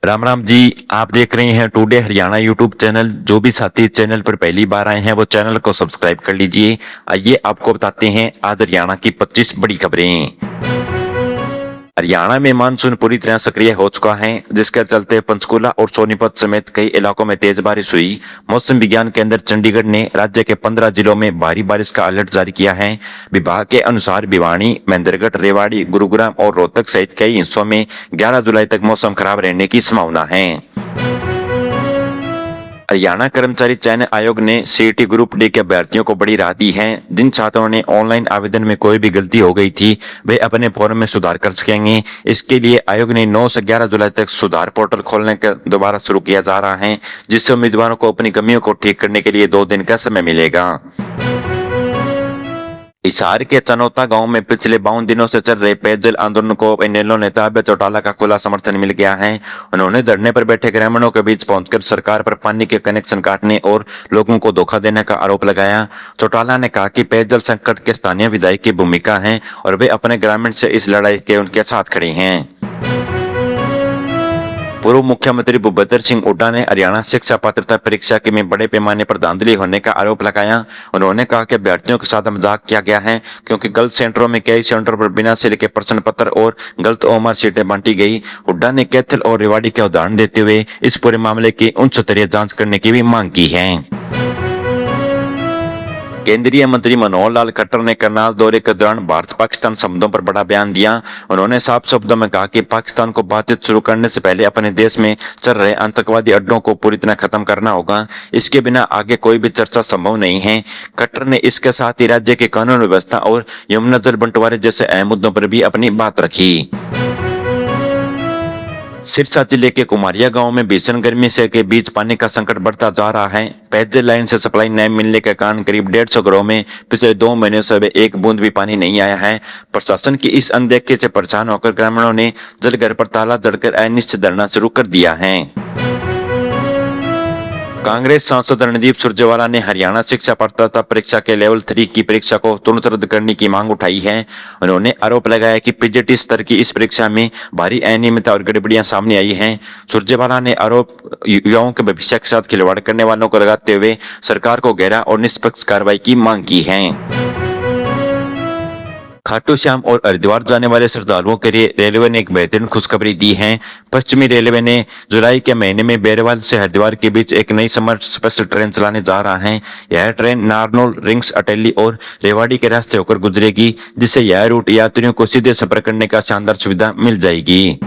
राम राम जी। आप देख रहे हैं टुडे हरियाणा यूट्यूब चैनल। जो भी साथी चैनल पर पहली बार आए हैं वो चैनल को सब्सक्राइब कर लीजिए। आइए आपको बताते हैं आज हरियाणा की 25 बड़ी खबरें। हरियाणा में मानसून पूरी तरह सक्रिय हो चुका है, जिसके चलते पंचकूला और सोनीपत समेत कई इलाकों में तेज बारिश हुई। मौसम विज्ञान केंद्र चंडीगढ़ ने राज्य के 15 जिलों में भारी बारिश का अलर्ट जारी किया है। विभाग के अनुसार भिवानी, महेंद्रगढ़, रेवाड़ी, गुरुग्राम और रोहतक सहित कई हिस्सों में 11 जुलाई तक मौसम खराब रहने की संभावना है। हरियाणा कर्मचारी चयन आयोग ने सीईटी ग्रुप डी के अभ्यर्थियों को बड़ी राहत दी है। जिन छात्रों ने ऑनलाइन आवेदन में कोई भी गलती हो गई थी वे अपने फॉर्म में सुधार कर सकेंगे। इसके लिए आयोग ने 9 से 11 जुलाई तक सुधार पोर्टल खोलने का दोबारा शुरू किया जा रहा है, जिससे उम्मीदवारों को अपनी कमियों को ठीक करने के लिए 2 दिन का समय मिलेगा। हिसार के चनौता गांव में पिछले 52 दिनों से चल रहे पेयजल आंदोलन को इनेलो नेता अभय चौटाला का खुला समर्थन मिल गया है। उन्होंने धरने पर बैठे ग्रामीणों के बीच पहुंचकर सरकार पर पानी के कनेक्शन काटने और लोगों को धोखा देने का आरोप लगाया। चौटाला ने कहा कि पेयजल संकट के स्थानीय विधायक की भूमिका है और वे अपने ग्रामीण से इस लड़ाई के उनके साथ खड़े हैं। पूर्व मुख्यमंत्री भूपेंद्र सिंह हुड्डा ने हरियाणा शिक्षा पात्रता परीक्षा के में बड़े पैमाने पर धांधली होने का आरोप लगाया। उन्होंने कहा कि अभ्यर्थियों के साथ मजाक किया गया है, क्योंकि गलत सेंटरों में कई सेंटरों पर बिना सिर के प्रश्न पत्र और गलत ओमर सीटें बांटी गई। हुड्डा ने कैथल और रेवाड़ी के उदाहरण देते हुए इस पूरे मामले की उच्च स्तरीय जांच करने की भी मांग की है। केंद्रीय मंत्री मनोहर लाल खट्टर ने करनाल दौरे के दौरान भारत पाकिस्तान संबंधों पर बड़ा बयान दिया। उन्होंने साफ शब्दों में कहा कि पाकिस्तान को बातचीत शुरू करने से पहले अपने देश में चल रहे आतंकवादी अड्डों को पूरी तरह खत्म करना होगा। इसके बिना आगे कोई भी चर्चा संभव नहीं है। खट्टर ने इसके साथ ही राज्य की कानून व्यवस्था और यमुना जल बंटवारे जैसे अहम मुद्दों पर भी अपनी बात रखी। सिरसा जिले के कुमारिया गांव में भीषण गर्मी से के बीच पानी का संकट बढ़ता जा रहा है। पेयजल लाइन से सप्लाई नहीं मिलने के कारण करीब 150 घरों में पिछले 2 महीने से एक बूंद भी पानी नहीं आया है। प्रशासन की इस अनदेखी से परेशान होकर ग्रामीणों ने जलघर पर ताला जड़कर अनिश्चित धरना शुरू कर दिया है। कांग्रेस सांसद रणदीप सुरजेवाला ने हरियाणा शिक्षा पात्रता परीक्षा के लेवल 3 की परीक्षा को तुरंत रद्द करने की मांग उठाई है। उन्होंने आरोप लगाया कि पीजीटी स्तर की इस परीक्षा में भारी अनियमितता और गड़बड़ियां सामने आई हैं। सुरजेवाला ने आरोप युवाओं के भविष्य के साथ खिलवाड़ करने वालों को लगाते हुए सरकार को गहरा और निष्पक्ष कार्रवाई की मांग की है। खाटू श्याम और हरिद्वार जाने वाले श्रद्धालुओं के लिए रेलवे ने एक बेहतरीन खुशखबरी दी है। पश्चिमी रेलवे ने जुलाई के महीने में बेरवाल से हरिद्वार के बीच एक नई समर स्पेशल ट्रेन चलाने जा रहा है। यह ट्रेन नारनौल, रिंग्स, अटेली और रेवाड़ी के रास्ते होकर गुजरेगी, जिससे यह रूट यात्रियों को सीधे सफर करने का शानदार सुविधा मिल जाएगी।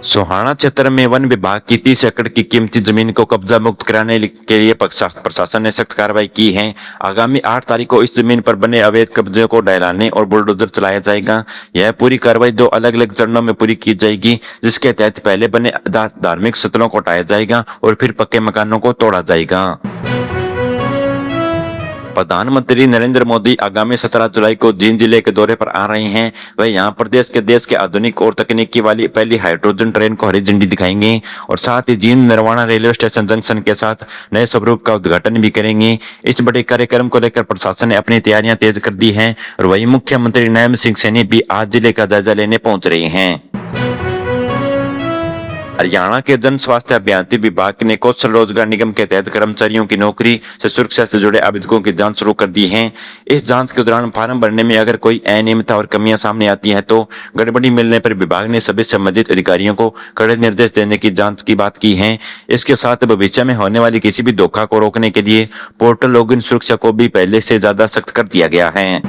सोहाना क्षेत्र में वन विभाग की 30 एकड़ की कीमती जमीन को कब्जा मुक्त कराने के लिए प्रशासन ने सख्त कार्रवाई की है। आगामी 8 तारीख को इस जमीन पर बने अवैध कब्जे को ढहलाने और बुलडोजर चलाया जाएगा। यह पूरी कार्रवाई 2 अलग अलग चरणों में पूरी की जाएगी, जिसके तहत पहले बने धार्मिक स्थलों को हटाया जाएगा और फिर पक्के मकानों को तोड़ा जाएगा। प्रधानमंत्री नरेंद्र मोदी आगामी 17 जुलाई को जींद जिले के दौरे पर आ रहे हैं। वह यहां प्रदेश के आधुनिक और तकनीकी वाली पहली हाइड्रोजन ट्रेन को हरी झंडी दिखाएंगे और साथ ही Jind Narwana railway station junction के साथ नए स्वरूप का उद्घाटन भी करेंगे। इस बड़े कार्यक्रम को लेकर प्रशासन ने अपनी तैयारियां तेज कर दी हैं और वही मुख्यमंत्री नैम सिंह सैनी भी आज जिले का जायजा लेने पहुंच रहे हैं। हरियाणा के जन स्वास्थ्य अभियांत्रिकी विभाग ने कौशल रोजगार निगम के तहत कर्मचारियों की नौकरी से सुरक्षा से जुड़े आवेदकों की जांच शुरू कर दी है। इस जांच के दौरान फॉर्म भरने में अगर कोई अनियमितता और कमियां सामने आती हैं तो गड़बड़ी मिलने पर विभाग ने सभी संबंधित अधिकारियों को कड़े निर्देश देने की जांच की बात की है। इसके साथ भविष्य में होने वाली किसी भी धोखा को रोकने के लिए पोर्टल लॉगिन सुरक्षा को भी पहले से ज्यादा सख्त कर दिया गया है।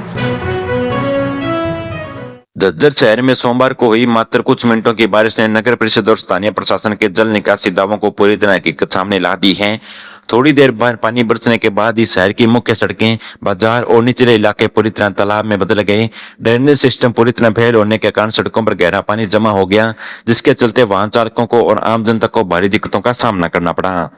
झज्जर शहर में सोमवार को हुई मात्र कुछ मिनटों की बारिश ने नगर परिषद और स्थानीय प्रशासन के जल निकासी दावों को पूरी तरह हकीकत सामने ला दी है। थोड़ी देर बाद पानी बरसने के बाद ही शहर की मुख्य सड़कें, बाजार और निचले इलाके पूरी तरह तालाब में बदल गए। ड्रेनेज सिस्टम पूरी तरह फेल होने के कारण सड़कों पर गहरा पानी जमा हो गया, जिसके चलते वाहन चालकों को और आम जनता को भारी दिक्कतों का सामना करना पड़ा।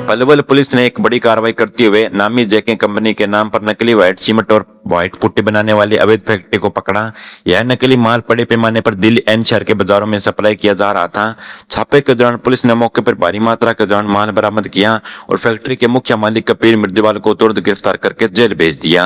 पलवल पुलिस ने एक बड़ी कार्रवाई करते हुए नामी जेके कंपनी के नाम पर नकली व्हाइट सीमेंट और व्हाइट पुट्टी बनाने वाली अवैध फैक्ट्री को पकड़ा। यह नकली माल बड़े पैमाने पर दिल्ली एनसीआर के बाजारों में सप्लाई किया जा रहा था। छापे के दौरान पुलिस ने मौके पर भारी मात्रा के दौरान माल बरामद किया और फैक्ट्री के मुख्य मालिक कपिल मिर्जेवाल को तुरंत गिरफ्तार करके जेल भेज दिया।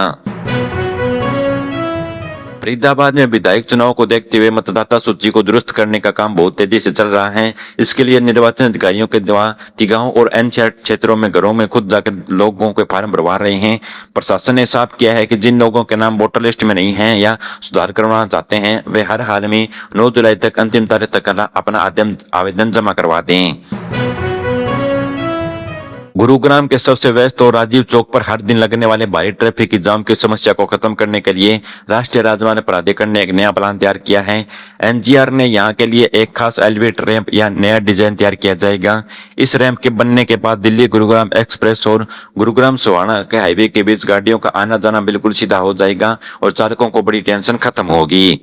फरीदाबाद में विधायक चुनाव को देखते हुए मतदाता सूची को दुरुस्त करने का काम बहुत तेजी से चल रहा है। इसके लिए निर्वाचन अधिकारियों के द्वारा गांव और एनसीआर क्षेत्रों में घरों में खुद जाकर लोगों के फार्म भरवा रहे हैं। प्रशासन ने साफ किया है कि जिन लोगों के नाम वोटर लिस्ट में नहीं है या सुधार करवाना चाहते हैं वे हर हाल में 9 जुलाई तक अंतिम तारीख तक अपना आवेदन जमा करवा दें। गुरुग्राम के सबसे व्यस्त और राजीव चौक पर हर दिन लगने वाले भारी ट्रैफिक की जाम की समस्या को खत्म करने के लिए राष्ट्रीय राजमार्ग प्राधिकरण ने एक नया प्लान तैयार किया है। एनजीआर ने यहां के लिए एक खास एलिवेटेड रैंप या नया डिजाइन तैयार किया जाएगा। इस रैंप के बनने के बाद दिल्ली गुरुग्राम एक्सप्रेस और गुरुग्राम सोहाना के हाईवे के बीच गाड़ियों का आना जाना बिल्कुल सीधा हो जाएगा और चालकों को बड़ी टेंशन खत्म होगी।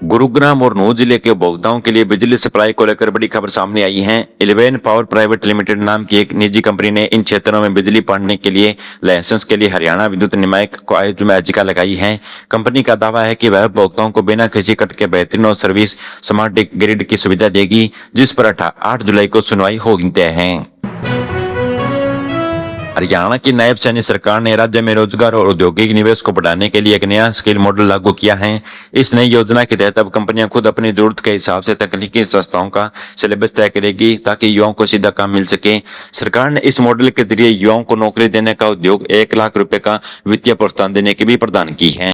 गुरुग्राम और नूह जिले के उपभोक्ताओं के लिए बिजली सप्लाई को लेकर बड़ी खबर सामने आई है। 11 पावर प्राइवेट लिमिटेड नाम की एक निजी कंपनी ने इन क्षेत्रों में बिजली बांटने के लिए लाइसेंस के लिए हरियाणा विद्युत नियामक को आयुक्त में याचिका लगाई है। कंपनी का दावा है कि वह उपभोक्ताओं को बिना किसी कट के बेहतरीन और सर्विस स्मार्ट ग्रिड की सुविधा देगी, जिस पर 8 जुलाई को सुनवाई होगी तय है। हरियाणा की नायब सैनी सरकार ने राज्य में रोजगार और औद्योगिक निवेश को बढ़ाने के लिए एक नया स्किल मॉडल लागू किया है। इस नई योजना के तहत अब कंपनियां खुद अपनी जरूरत के हिसाब से तकनीकी संस्थाओं का सिलेबस तय करेगी ताकि युवाओं को सीधा काम मिल सके। सरकार ने इस मॉडल के जरिए युवाओं को नौकरी देने का उद्योग 1 लाख रुपए का वित्तीय प्रोत्साहन देने की भी प्रदान की है।